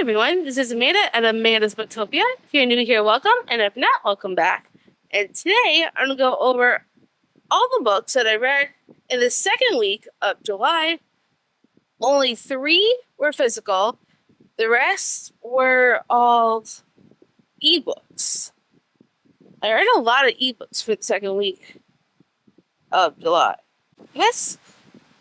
everyone, this is Amanda at Amanda's Booktopia. If you're new here, welcome, and if not, welcome back. And today I'm going to go over all the books that I read in the second week of July. Only 3 were physical, the rest were all ebooks. I read a lot of ebooks for the second week of July. Let's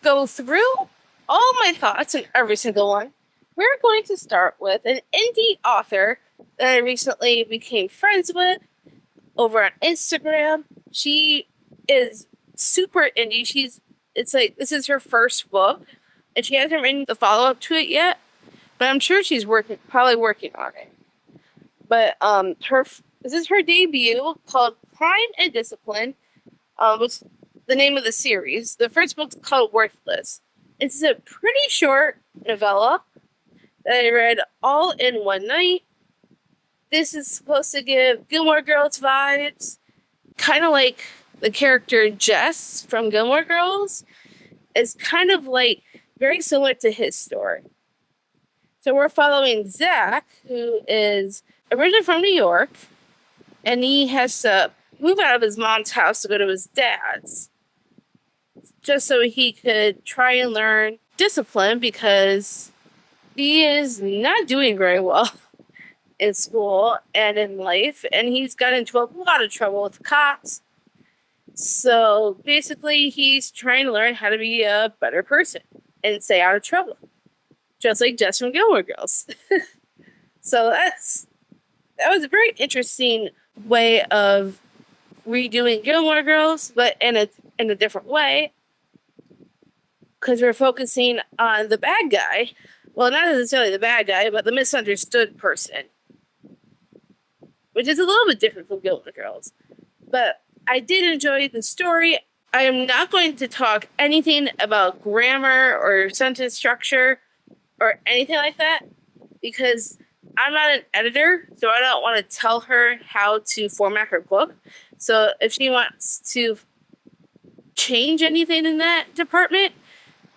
go through all my thoughts on every single one. We're going to start with an indie author that I recently became friends with over on Instagram. She is super indie. This is her first book, and she hasn't written the follow-up to it yet, but I'm sure she's probably working on it. But this is her debut called Crime and Discipline, was the name of the series. The first book's called Worthless. It's a pretty short novella that I read all in one night. This is supposed to give Gilmore Girls vibes, kind of like the character Jess from Gilmore Girls. It's kind of like very similar to his story. So we're following Zach, who is originally from New York, and he has to move out of his mom's house to go to his dad's, just so he could try and learn discipline, because he is not doing very well in school and in life, and he's got into a lot of trouble with cops. So basically, he's trying to learn how to be a better person and stay out of trouble, just like Jess from Gilmore Girls. So that was a very interesting way of redoing Gilmore Girls, but in a different way, because we're focusing on the bad guy. Well, not necessarily the bad guy, but the misunderstood person, which is a little bit different from Gilmore Girls. But I did enjoy the story. I am not going to talk anything about grammar or sentence structure or anything like that, because I'm not an editor, so I don't want to tell her how to format her book. So if she wants to change anything in that department,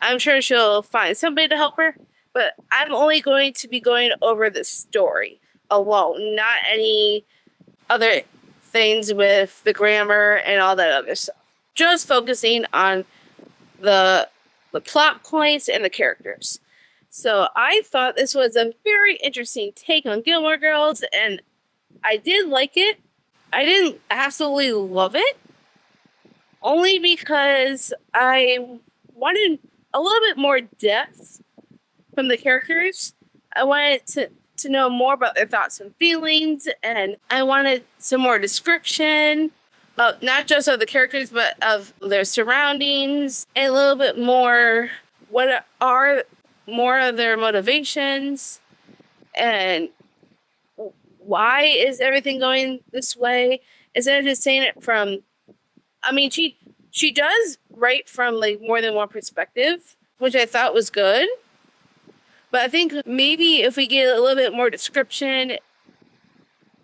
I'm sure she'll find somebody to help her. But I'm only going to be going over the story alone, not any other things with the grammar and all that other stuff. Just focusing on the plot points and the characters. So I thought this was a very interesting take on Gilmore Girls, and I did like it. I didn't absolutely love it, only because I wanted a little bit more depth from the characters. I wanted to know more about their thoughts and feelings, and I wanted some more description, not just of the characters, but of their surroundings, and a little bit more what are more of their motivations, and why is everything going this way, instead of just saying it from, she does write from like more than one perspective, which I thought was good. But I think maybe if we get a little bit more description,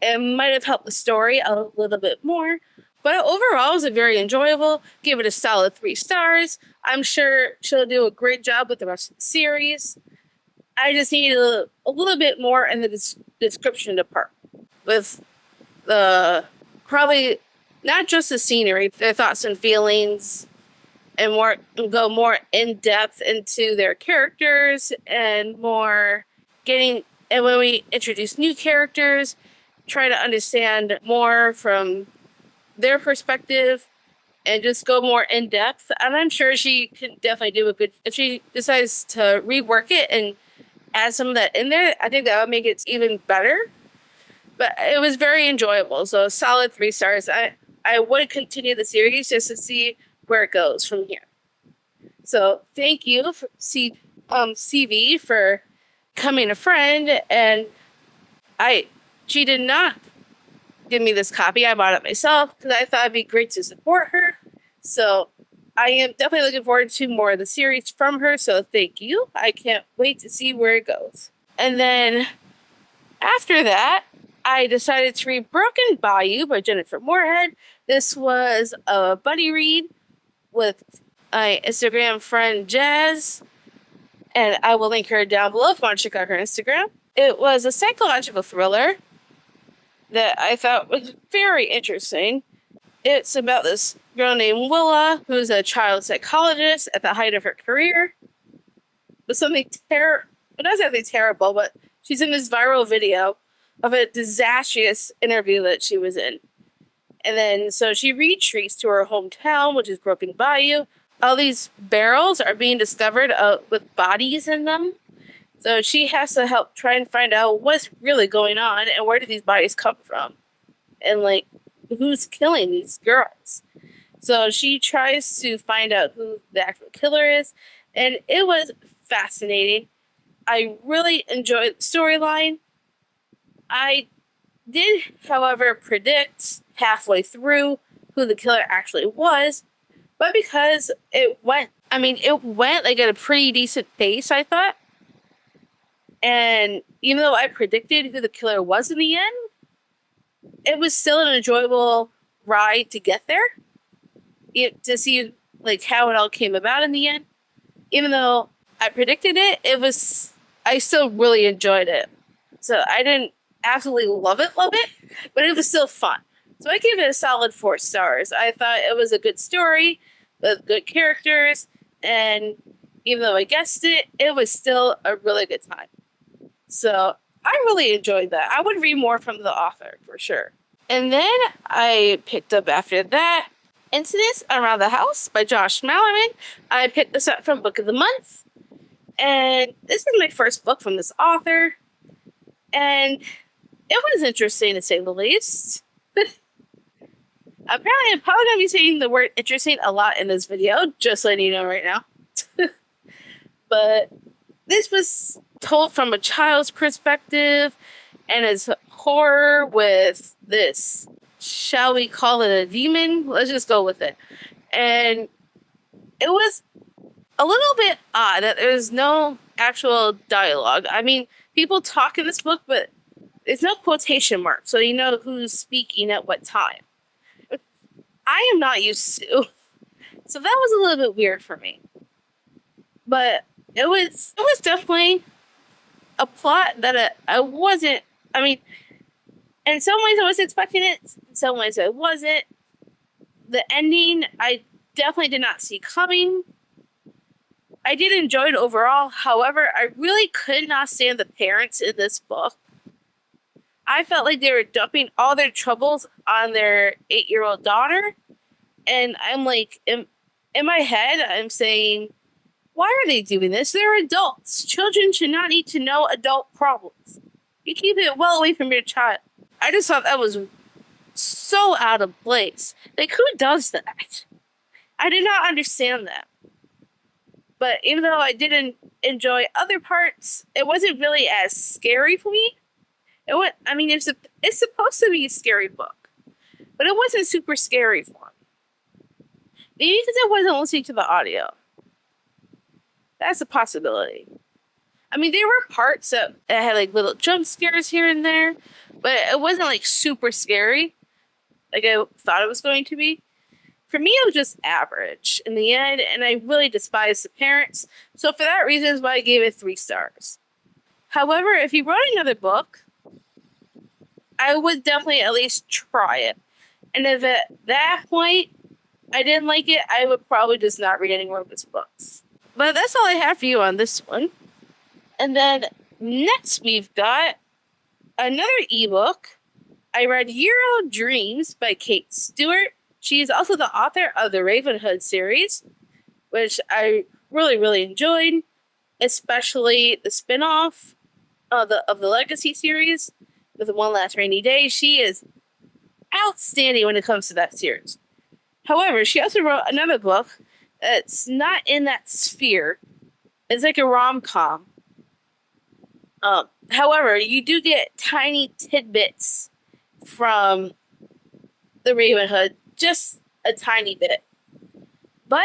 it might have helped the story a little bit more. But overall, it was very enjoyable. Give it a solid 3 stars. I'm sure she'll do a great job with the rest of the series. I just need a little bit more in the description department, with probably not just the scenery, their thoughts and feelings, and go more in depth into their characters, and when we introduce new characters, try to understand more from their perspective and just go more in depth. And I'm sure she can definitely do a good, if she decides to rework it and add some of that in there, I think that would make it even better. But it was very enjoyable. So solid 3 stars. I would continue the series just to see where it goes from here. So thank you for CV for becoming a friend, and she did not give me this copy. I bought it myself because I thought it'd be great to support her. So I am definitely looking forward to more of the series from her. So thank you. I can't wait to see where it goes. And then after that, I decided to read Broken Bayou by Jennifer Moorhead. This was a buddy read with my Instagram friend Jazz, and I will link her down below if you want to check out her Instagram. It was a psychological thriller that I thought was very interesting. It's about this girl named Willa, who's a child psychologist at the height of her career. But something not exactly terrible, but she's in this viral video of a disastrous interview that she was in. And then, so she retreats to her hometown, which is Broken Bayou. All these barrels are being discovered with bodies in them. So she has to help try and find out what's really going on and where did these bodies come from. And, like, who's killing these girls. So she tries to find out who the actual killer is. And it was fascinating. I really enjoyed the storyline. I did, however, predict halfway through who the killer actually was, but because it went like at a pretty decent pace, I thought. And even though I predicted who the killer was in the end, it was still an enjoyable ride to get there. To see like how it all came about in the end. Even though I predicted it, I still really enjoyed it. So I didn't absolutely love it, but it was still fun. So I gave it a solid 4 stars. I thought it was a good story with good characters, and even though I guessed it, it was still a really good time. So I really enjoyed that. I would read more from the author for sure. And then I picked up after that Incidents Around the House by Josh Mallerman. I picked this up from Book of the Month. And this is my first book from this author. And it was interesting to say the least. Apparently, I'm probably going to be saying the word interesting a lot in this video, just letting you know right now. But this was told from a child's perspective, and it's horror with this, shall we call it a demon? Let's just go with it. And it was a little bit odd that there's no actual dialogue. I mean, people talk in this book, but there's no quotation marks, so you know who's speaking at what time. I am not used to. So that was a little bit weird for me. But it was definitely a plot that I wasn't, I mean, in some ways I was expecting it, in some ways I wasn't. The ending, I definitely did not see coming. I did enjoy it overall. However, I really could not stand the parents in this book. I felt like they were dumping all their troubles on their 8-year-old daughter. And I'm like, in my head, I'm saying, why are they doing this? They're adults. Children should not need to know adult problems. You keep it well away from your child. I just thought that was so out of place. Like, who does that? I did not understand that. But even though I didn't enjoy other parts, it wasn't really as scary for me. It's supposed to be a scary book, but it wasn't super scary for me. Maybe because I wasn't listening to the audio. That's a possibility. I mean, there were parts that had like little jump scares here and there, but it wasn't like super scary, like I thought it was going to be. For me, it was just average in the end, and I really despised the parents. So for that reason is why I gave it 3 stars. However, if he wrote another book, I would definitely at least try it. And if at that point I didn't like it, I would probably just not read any more of his books. But that's all I have for you on this one. And then next we've got another ebook. I read Euro Dreams by Kate Stewart. She is also the author of the Ravenhood series, which I really, really enjoyed, especially the spinoff of the Legacy series with the One Last Rainy Day. She is outstanding when it comes to that series. However, she also wrote another book that's not in that sphere. It's like a rom-com. However, you do get tiny tidbits from the Ravenhood, just a tiny bit. But,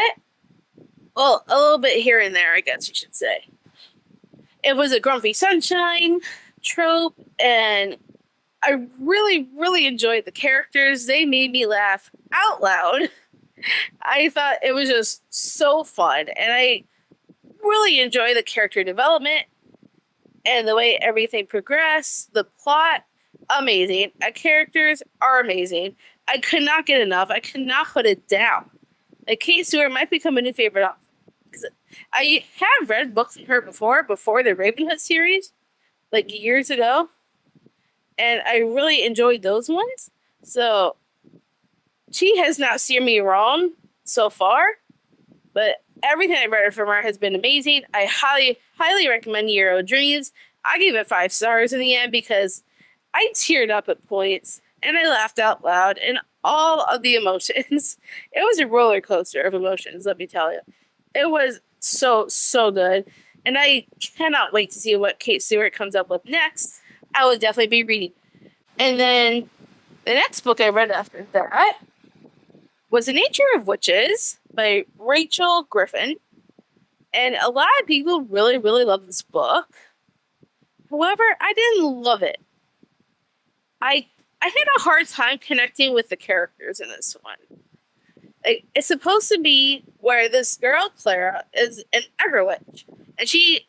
well, a little bit here and there, I guess you should say. It was a Grumpy Sunshine trope, and I really, really enjoyed the characters. They made me laugh out loud. I thought it was just so fun, and I really enjoy the character development. and the way everything progressed, the plot, amazing. Characters are amazing. I could not get enough. I could not put it down. Like, Kate Stewart might become a new favorite author. I have read books from her before the Ravenhood series, like years ago, and I really enjoyed those ones. So she has not steered me wrong so far, but everything I've read from her has been amazing. I highly recommend Year of Dreams. I gave it 5 stars in the end because I teared up at points and I laughed out loud and all of the emotions. It was a roller coaster of emotions, let me tell you. It was so good. And I cannot wait to see what Kate Stewart comes up with next. I will definitely be reading. And then the next book I read after that was The Nature of Witches by Rachel Griffin. And a lot of people really love this book. However, I didn't love it. I had a hard time connecting with the characters in this one. Like, it's supposed to be where this girl, Clara, is an Everwitch. And she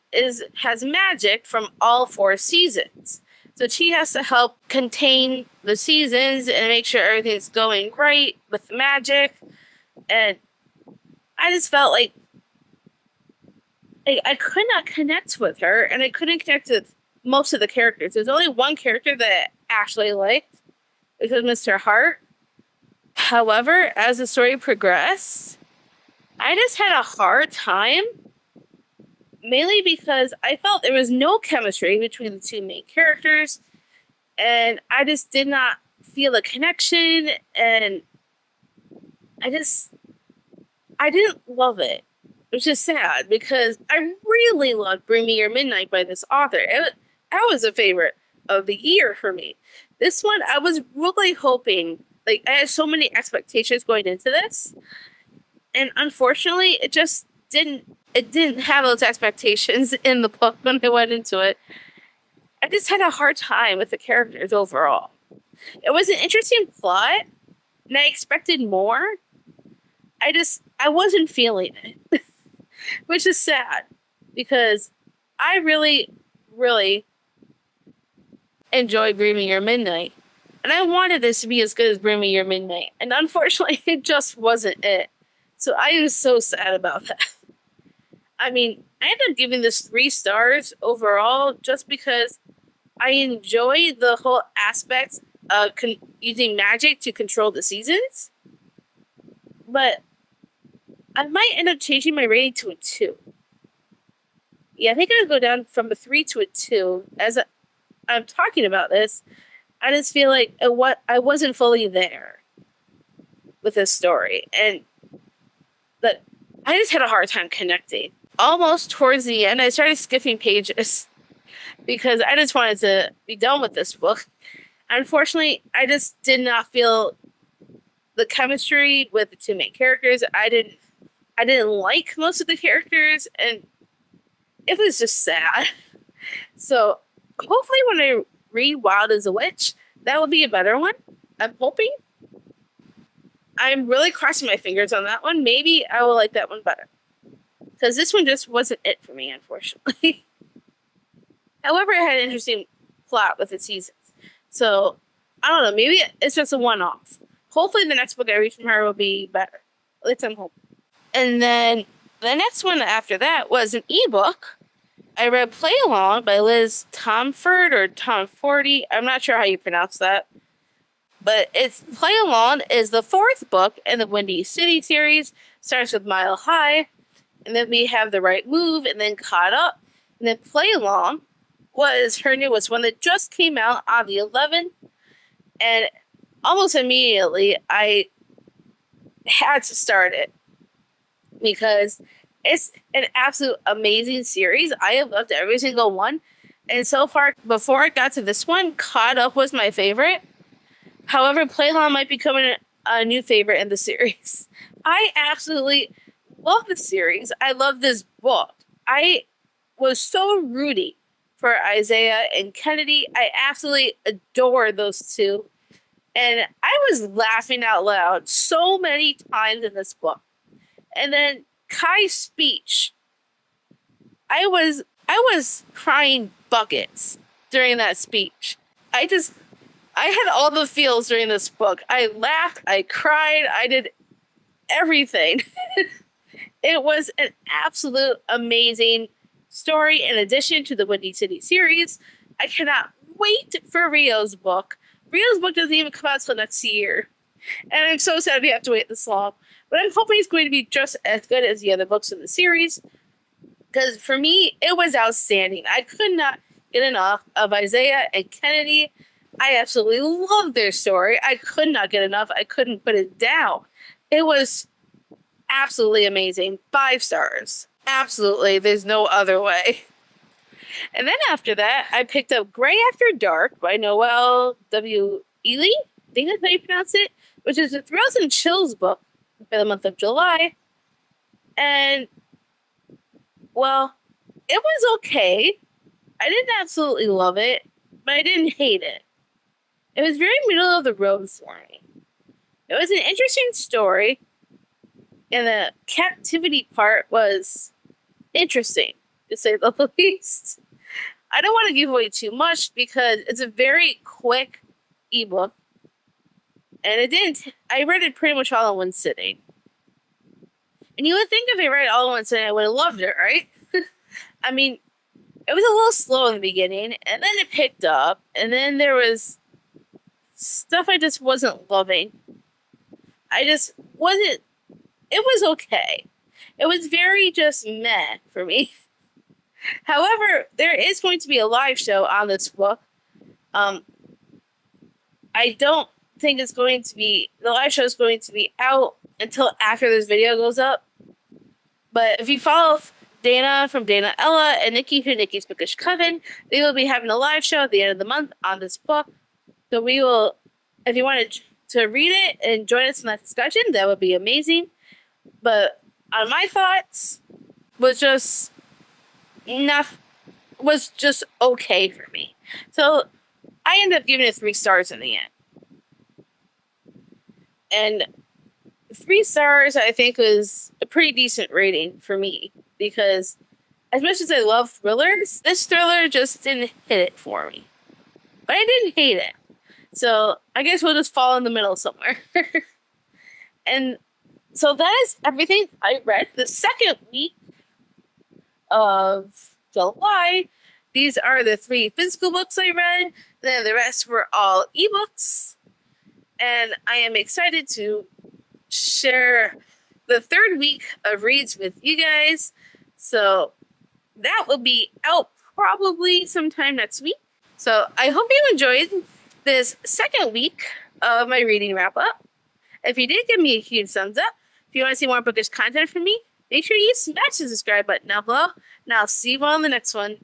has magic from all 4 seasons. So she has to help contain the seasons and make sure everything's going right with the magic. And I just felt like I could not connect with her, and I couldn't connect with most of the characters. There's only one character that I actually liked, which was Mr. Hart. However, as the story progressed, I just had a hard time, mainly because I felt there was no chemistry between the 2 main characters, and I just did not feel a connection, and I didn't love it, which is sad because I really loved Bring Me Your Midnight by this author. That was a favorite of the year for me. This one, I was really hoping, like, I had so many expectations going into this, and unfortunately, it just didn't have those expectations in the book when I went into it. I just had a hard time with the characters overall. It was an interesting plot, and I expected more. I wasn't feeling it, which is sad, because I really enjoyed Bring Me Your Midnight. And I wanted this to be as good as Bring Me Your Midnight. And unfortunately, it just wasn't it. So I am so sad about that. I mean, I ended up giving this 3 stars overall just because I enjoy the whole aspect of using magic to control the seasons. But I might end up changing my rating to a 2. Yeah, I think I'm going to go down from a 3 to a 2. As I'm talking about this, I just feel like I wasn't fully there with this story. And that I just had a hard time connecting. Almost towards the end, I started skipping pages because I just wanted to be done with this book. Unfortunately, I just did not feel the chemistry with the 2 main characters. I didn't like most of the characters, and it was just sad. So hopefully when I read Wild as a Witch, that will be a better one. I'm hoping. I'm really crossing my fingers on that one. Maybe I will like that one better. Because this one just wasn't it for me, unfortunately. However, it had an interesting plot with its seasons. So, I don't know. Maybe it's just a one-off. Hopefully the next book I read from her will be better. At least I'm hoping. And then the next one after that was an ebook. I read Play Along by Liz Tomford or Tomforty. I'm not sure how you pronounce that. But it's Play Along is the 4th book in the Windy City series. Starts with Mile High. And then we have The Right Move and then Caught Up. And then Play Along was her newest one that just came out on the 11th. And almost immediately I had to start it because it's an absolute amazing series. I have loved every single one. And so far, before I got to this one, Caught Up was my favorite. However, Play Along might become a new favorite in the series. I absolutely love the series. I love this book. I was so rooting for Isaiah and Kennedy. I absolutely adore those 2. And I was laughing out loud so many times in this book. And then Kai's speech. I was I was crying buckets during that speech. I had all the feels during this book. I laughed, I cried, I did everything. It was an absolute amazing story in addition to the Windy City series. I cannot wait for Rio's book. Rio's book doesn't even come out until next year. And I'm so sad we have to wait this long. But I'm hoping it's going to be just as good as the other books in the series. Because for me, it was outstanding. I could not get enough of Isaiah and Kennedy. I absolutely loved their story. I could not get enough. I couldn't put it down. It was absolutely amazing. 5 stars. Absolutely. There's no other way. And then after that, I picked up Gray After Dark by Noelle W. Ely. I think that's how you pronounce it. Which is a Thrills and Chills book for the month of July. And, well, it was okay. I didn't absolutely love it, but I didn't hate it. It was very middle of the road for me. It was an interesting story, and the captivity part was interesting, to say the least. I don't want to give away too much because it's a very quick ebook, and I read it pretty much all in one sitting. And you would think if I read it all in one sitting, I would have loved it, right? I mean, it was a little slow in the beginning, and then it picked up, and then there was stuff I just wasn't loving. I just wasn't, it was okay. It was very just meh for me. However, there is going to be a live show on this book. I don't think the live show is going to be out until after this video goes up. But if you follow Dana from Dana Ella and Nikki from Nikki's Bookish Coven, they will be having a live show at the end of the month on this book. So we will, if you wanted to read it and join us in that discussion, that would be amazing. But on my thoughts, was just okay for me. So I ended up giving it 3 stars in the end. And 3 stars, I think, was a pretty decent rating for me. Because as much as I love thrillers, this thriller just didn't hit it for me. But I didn't hate it. So I guess we'll just fall in the middle somewhere. And so that is everything I read the second week of July. These are the 3 physical books I read. Then the rest were all ebooks. And I am excited to share the 3rd week of reads with you guys. So that will be out probably sometime next week. So I hope you enjoyed this 2nd week of my reading wrap up. If you did, give me a huge thumbs up. If you want to see more bookish content from me, make sure you smash the subscribe button down below. And I'll see you all in the next one.